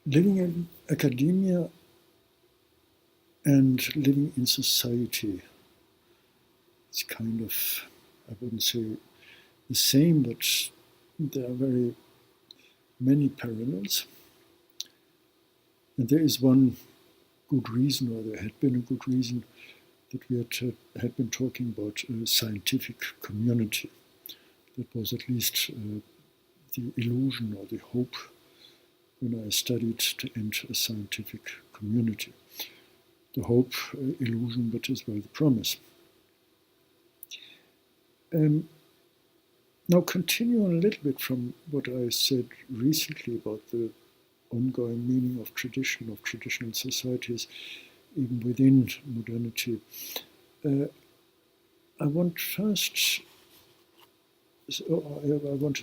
Living in academia and living in society, it's kind of, I wouldn't say the same, but there are very many parallels. And there is one good reason, or there had been a good reason, that we had been talking about a scientific community. That was at least the illusion or the hope when I studied to enter a scientific community. The hope, illusion, but as well the promise. Now, continuing a little bit from what I said recently about the ongoing meaning of tradition, of traditional societies, even within modernity, I want to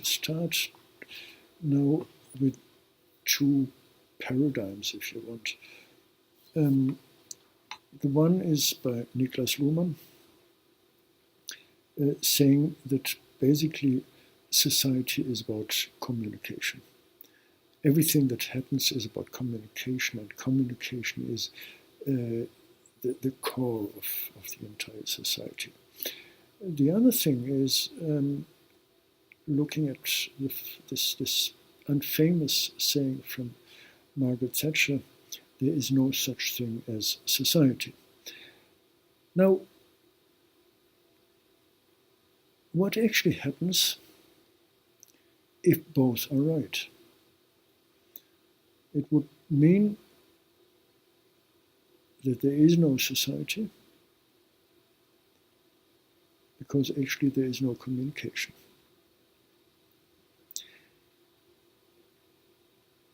start now with two paradigms, if you want. The one is by Niklas Luhmann, saying that basically society is about communication. Everything that happens is about communication, and communication is the core of the entire society. The other thing is looking at this unfamous saying from Margaret Thatcher, there is no such thing as society. Now, what actually happens if both are right? It would mean that there is no society because actually there is no communication.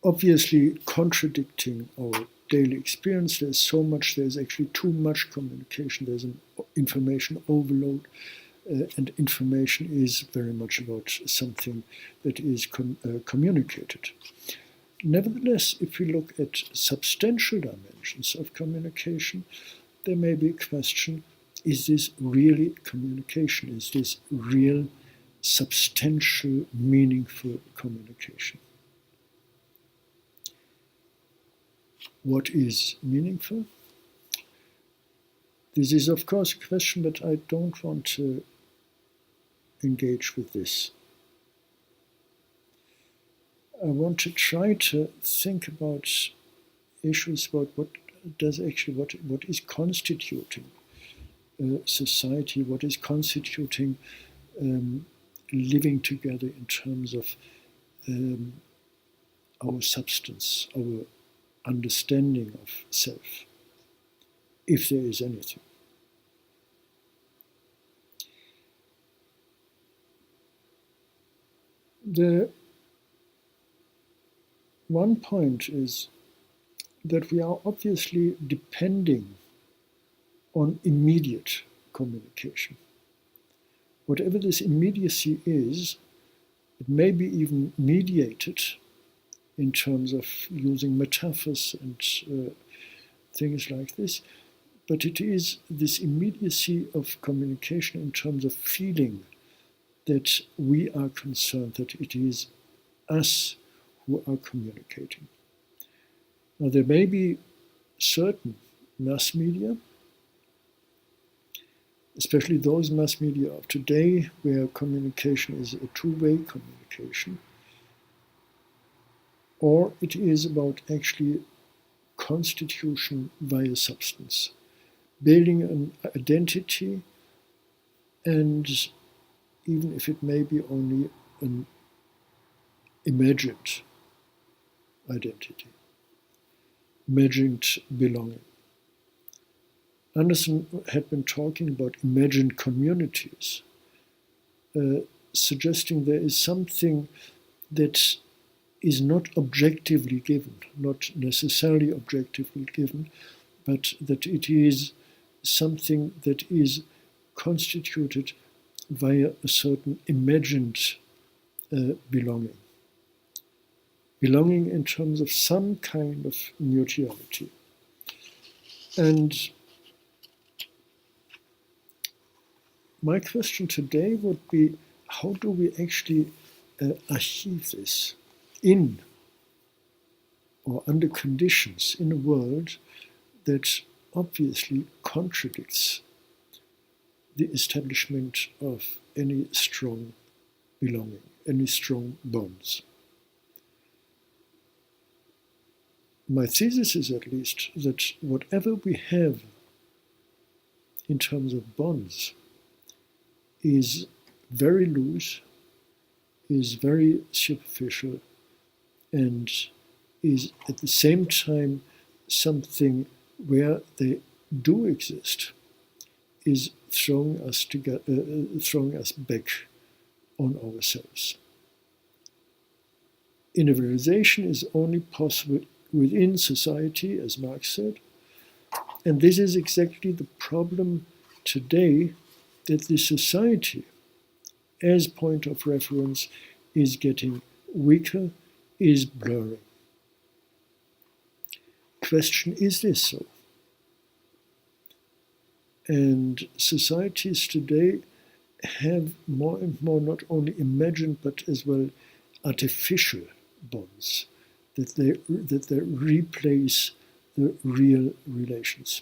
Obviously, contradicting our daily experience, there's actually too much communication, there's an information overload, and information is very much about something that is communicated. Nevertheless, if we look at substantial dimensions of communication, there may be a question, is this really communication? Is this real, substantial, meaningful communication? What is meaningful? This is, of course, a question, but I don't want to engage with this. I want to try to think about issues about what is constituting society, what is constituting living together in terms of our substance, our understanding of self, if there is anything. The one point is that we are obviously depending on immediate communication. Whatever this immediacy is, it may be even mediated in terms of using metaphors and things like this, but it is this immediacy of communication in terms of feeling that we are concerned, that it is us who are communicating. Now, there may be certain mass media, especially those mass media of today where communication is a two-way communication, or it is about actually constitution via substance, building an identity, and even if it may be only an imagined identity, imagined belonging. Anderson had been talking about imagined communities, suggesting there is something that is not objectively given, not necessarily objectively given, but that it is something that is constituted via a certain imagined belonging. Belonging in terms of some kind of mutuality. And my question today would be, how do we actually achieve this in or under conditions in a world that obviously contradicts the establishment of any strong belonging, any strong bonds. My thesis is at least that whatever we have in terms of bonds is very loose, is very superficial, and is at the same time something where they do exist, is throwing us back on ourselves. Individualization is only possible within society, as Marx said, and this is exactly the problem today, that the society as point of reference is getting weaker, is blurring. Question, is this so? And societies today have more and more not only imagined but as well artificial bonds, that they replace the real relations.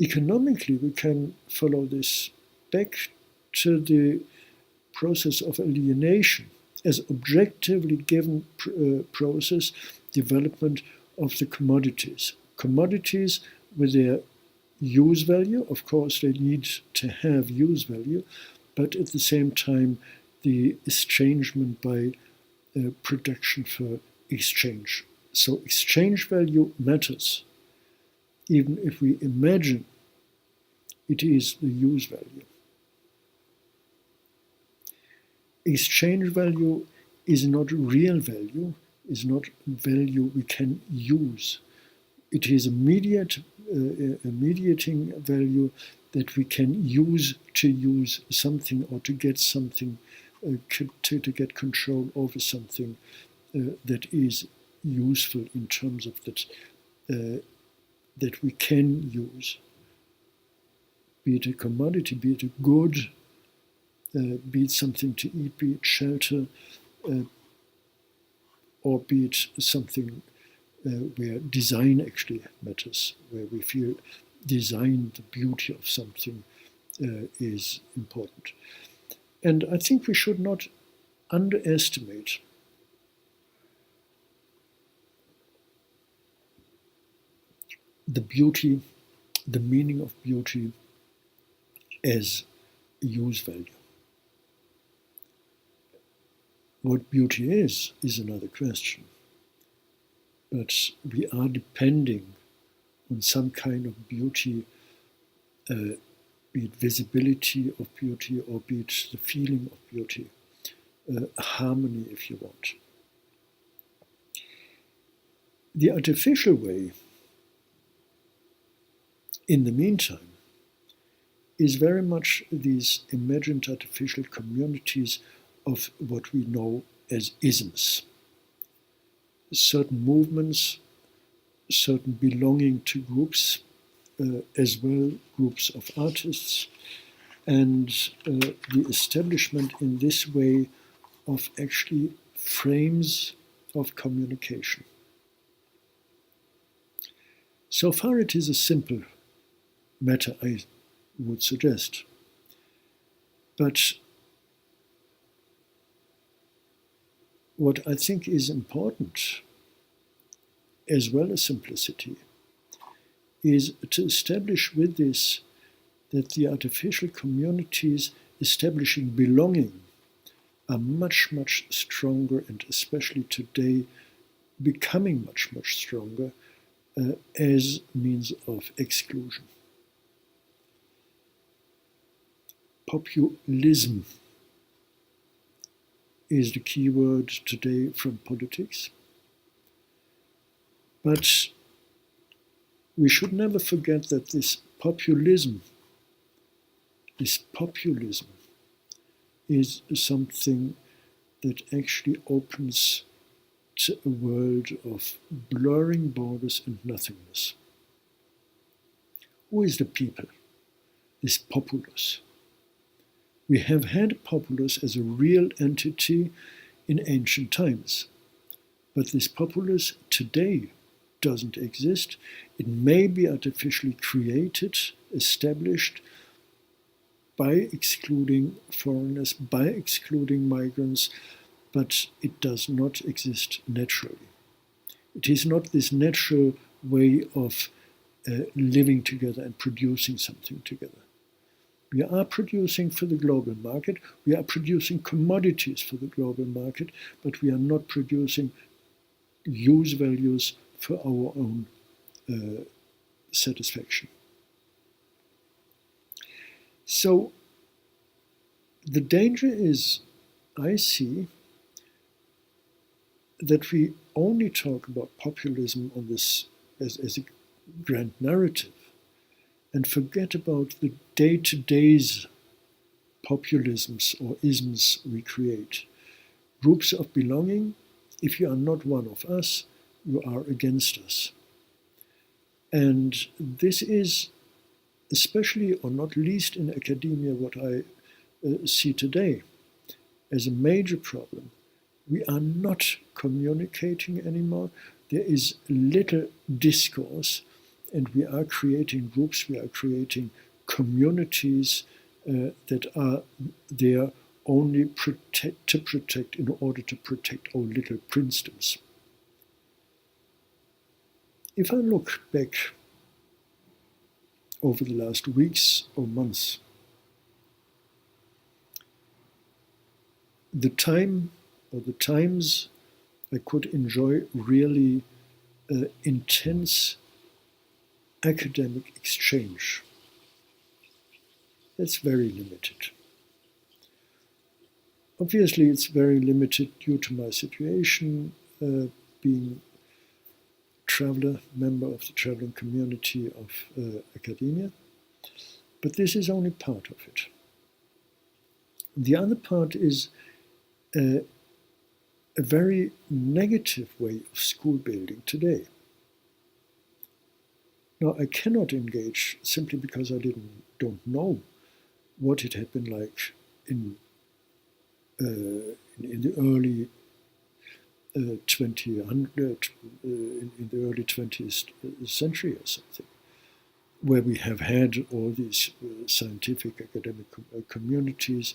Economically, we can follow this back to the process of alienation as objectively given process, development of the commodities. Commodities with their use value, of course they need to have use value, but at the same time the estrangement by production for exchange. So exchange value matters, even if we imagine it is the use value. Exchange value is not real value, is not value we can use. It is a mediating value that we can use to use something or to get something, to get control over something that is useful in terms of that we can use. Be it a commodity, be it a good, be it something to eat, be it shelter, or be it something where design actually matters, where we feel design, the beauty of something is important. And I think we should not underestimate the beauty, the meaning of beauty as use value. What beauty is another question. But we are depending on some kind of beauty, be it visibility of beauty or be it the feeling of beauty, harmony if you want. The artificial way, in the meantime, is very much these imagined artificial communities of what we know as isms. Certain movements, certain belonging to groups, as well groups of artists, and the establishment in this way of actually frames of communication. So far it is a simple matter, I would suggest. But what I think is important, as well as simplicity, is to establish with this that the artificial communities establishing belonging are much, much stronger, and especially today becoming much, much stronger as means of exclusion. Populism is the key word today from politics. But we should never forget that this populism is something that actually opens to a world of blurring borders and nothingness. Who is the people? This populace. We have had populace as a real entity in ancient times. But this populace today doesn't exist. It may be artificially created, established by excluding foreigners, by excluding migrants, but it does not exist naturally. It is not this natural way of living together and producing something together. We are producing for the global market, we are producing commodities for the global market, but we are not producing use values for our own satisfaction. So the danger is, I see, that we only talk about populism on this as a grand narrative and forget about the day-to-days populisms or isms we create. Groups of belonging, if you are not one of us, you are against us. And this is especially, or not least in academia, what I see today as a major problem. We are not communicating anymore. There is little discourse, and we are creating groups, we are creating communities that are there only in order to protect our little princedoms. If I look back over the last weeks or months, the time or the times I could enjoy really intense academic exchange, that's very limited. Obviously, it's very limited due to my situation, being traveler, member of the traveling community of academia, but this is only part of it. The other part is a very negative way of school building today. Now, I cannot engage simply because I don't know what it had been like in the early 20th century or something, where we have had all these scientific academic communities,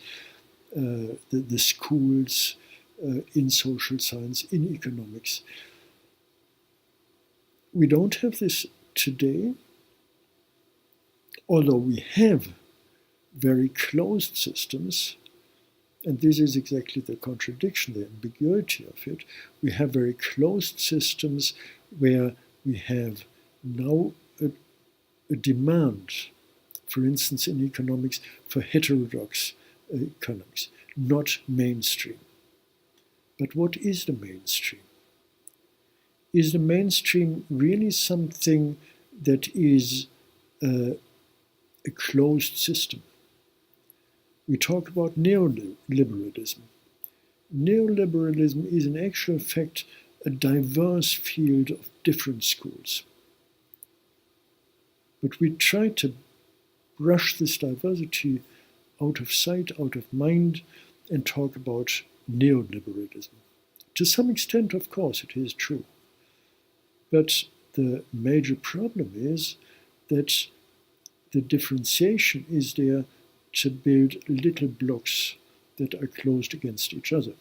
the schools in social science, in economics. We don't have this today, although we have very closed systems, and this is exactly the contradiction, the ambiguity of it. We have very closed systems where we have now a demand, for instance, in economics, for heterodox economics, not mainstream. But what is the mainstream? Is the mainstream really something that is a closed system? We talk about neoliberalism. Neoliberalism is in actual fact a diverse field of different schools. But we try to brush this diversity out of sight, out of mind, and talk about neoliberalism. To some extent, of course, it is true. But the major problem is that the differentiation is there to build little blocks that are closed against each other.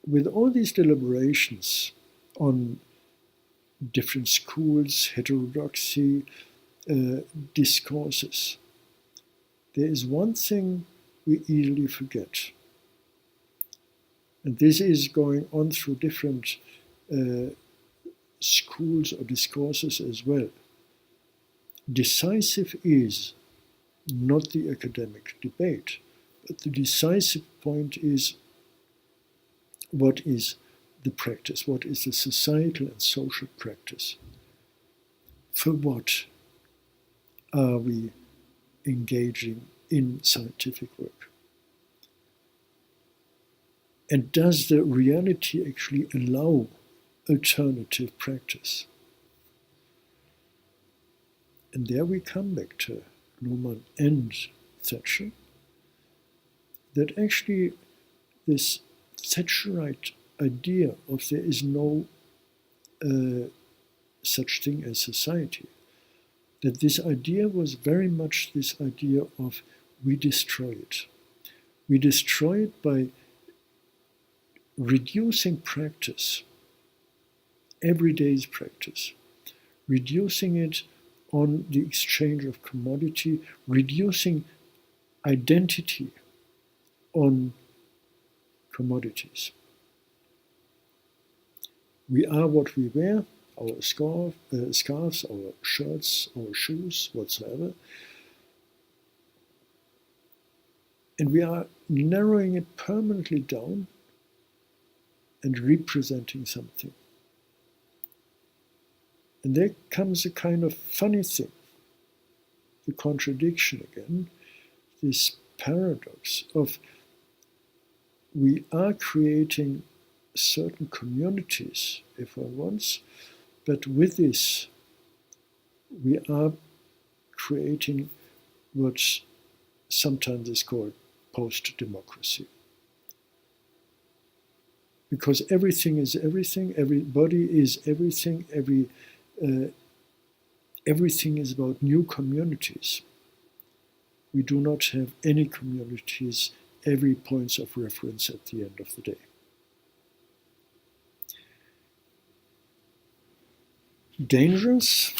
With all these deliberations on different schools, heterodoxy, discourses, there is one thing we easily forget. And this is going on through different schools or discourses as well. Decisive is not the academic debate, but the decisive point is what is the practice, what is the societal and social practice? For what are we engaging in scientific work? And does the reality actually allow alternative practice? And there we come back to Luhmann and Thatcher, that actually this Thatcherite idea of there is no such thing as society, that this idea was very much this idea of we destroy it. We destroy it by reducing practice, everyday's practice, reducing it on the exchange of commodity, reducing identity on commodities. We are what we wear, our scarves, our shirts, our shoes, whatsoever. And we are narrowing it permanently down and representing something. And there comes a kind of funny thing, the contradiction again, this paradox of we are creating certain communities, if one wants, but with this we are creating what sometimes is called post-democracy. Because everything is everything, everybody is everything, everything is about new communities. We do not have any communities, every points of reference at the end of the day. Dangerous?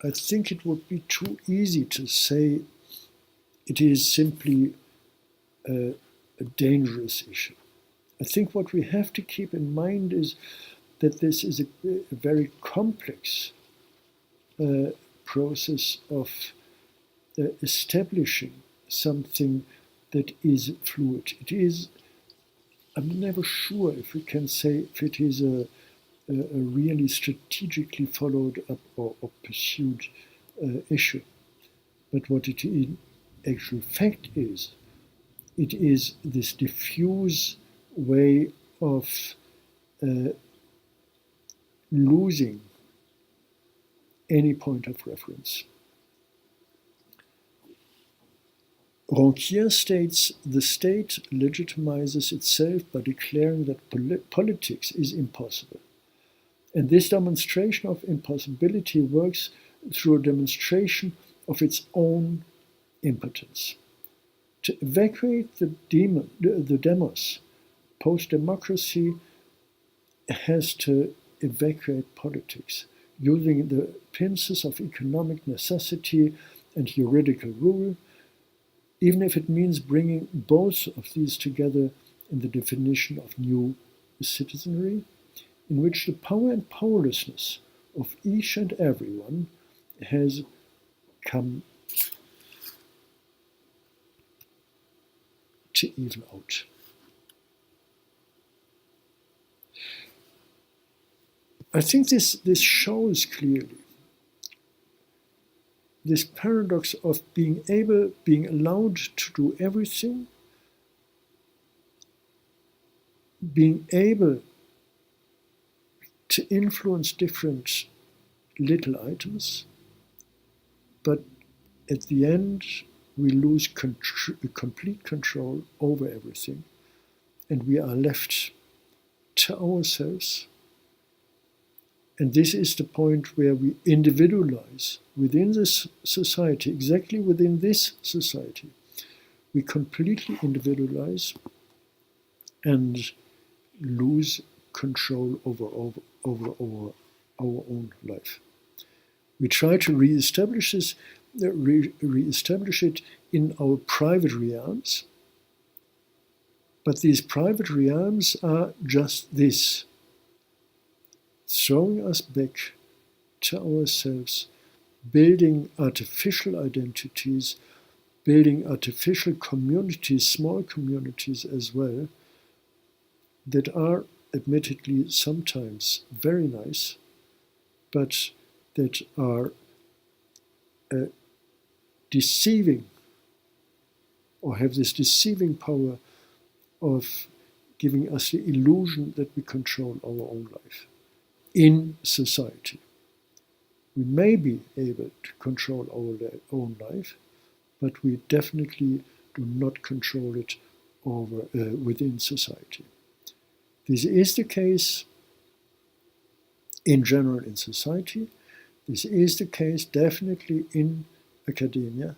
I think it would be too easy to say it is simply a dangerous issue. I think what we have to keep in mind is that this is a very complex process of establishing something that is fluid. It is, I'm never sure if we can say if it is a really strategically followed up or pursued issue. But what it in actual fact is, it is this diffuse way of losing any point of reference. Ronquier states, the state legitimizes itself by declaring that politics is impossible. And this demonstration of impossibility works through a demonstration of its own impotence. To evacuate the demos, post-democracy has to evacuate politics, using the pincers of economic necessity and juridical rule, even if it means bringing both of these together in the definition of new citizenry, in which the power and powerlessness of each and everyone has come to even out. I think this shows clearly this paradox of being allowed to do everything, being able to influence different little items, but at the end we lose complete control over everything, and we are left to ourselves. And this is the point where we individualize within this society, exactly within this society. We completely individualize and lose control over our own life. We try to re-establish it in our private realms, but these private realms are just this, throwing us back to ourselves, building artificial identities, building artificial communities, small communities as well, that are admittedly sometimes very nice, but that are deceiving, or have this deceiving power of giving us the illusion that we control our own life in society. We may be able to control our own life, but we definitely do not control it within society. This is the case in general in society. This is the case definitely in academia,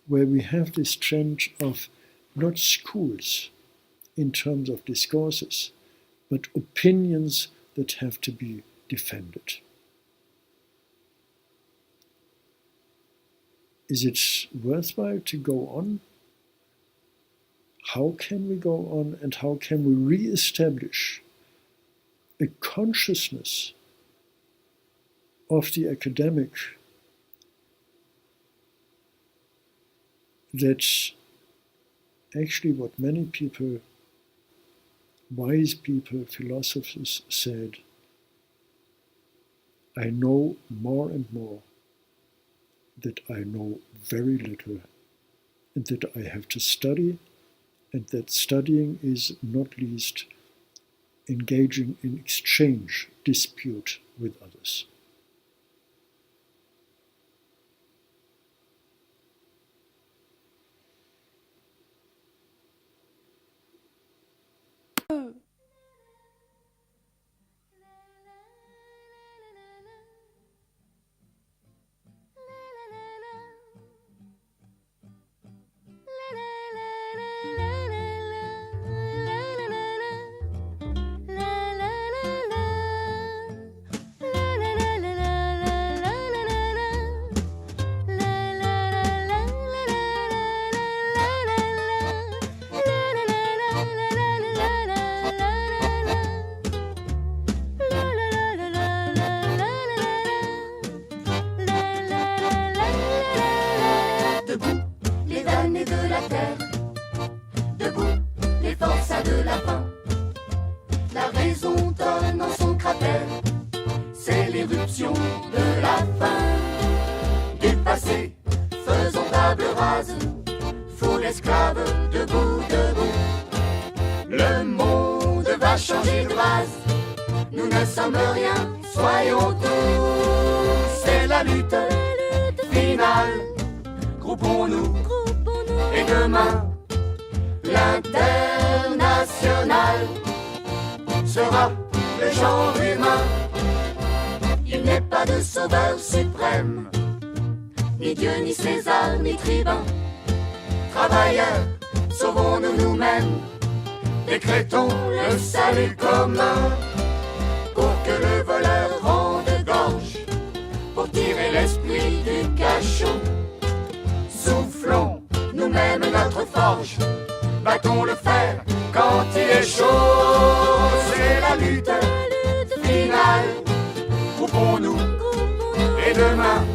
where we have this trend of not schools in terms of discourses, but opinions that have to be defended. Is it worthwhile to go on? How can we go on, and how can we re-establish a consciousness of the academic that actually what many people, wise people, philosophers said, I know more and more that I know very little, and that I have to study, and that studying is not least engaging in exchange, dispute with others. Décrétons le salut commun pour que le voleur rende gorge, pour tirer l'esprit du cachot. Soufflons nous-mêmes notre forge, battons le fer quand il est chaud. C'est la lutte finale, groupons-nous et demain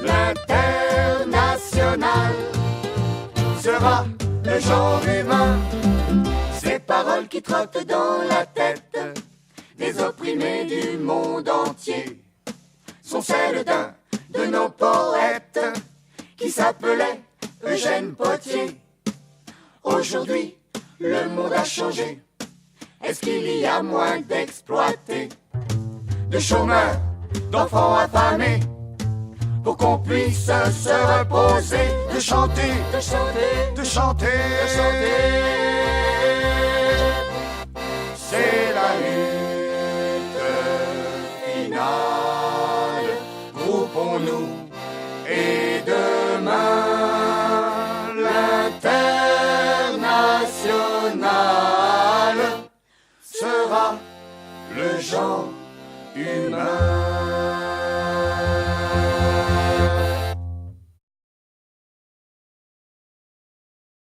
l'international sera le genre humain. Ces paroles qui trottent dans la tête des opprimés du monde entier sont celles d'un de nos poètes qui s'appelait Eugène Potier. Aujourd'hui, le monde a changé. Est-ce qu'il y a moins d'exploités, de chômeurs, d'enfants affamés, pour qu'on puisse se reposer, de chanter, de chanter, de chanter, de chanter. C'est la lutte finale, groupons-nous et demain l'international sera le genre humain.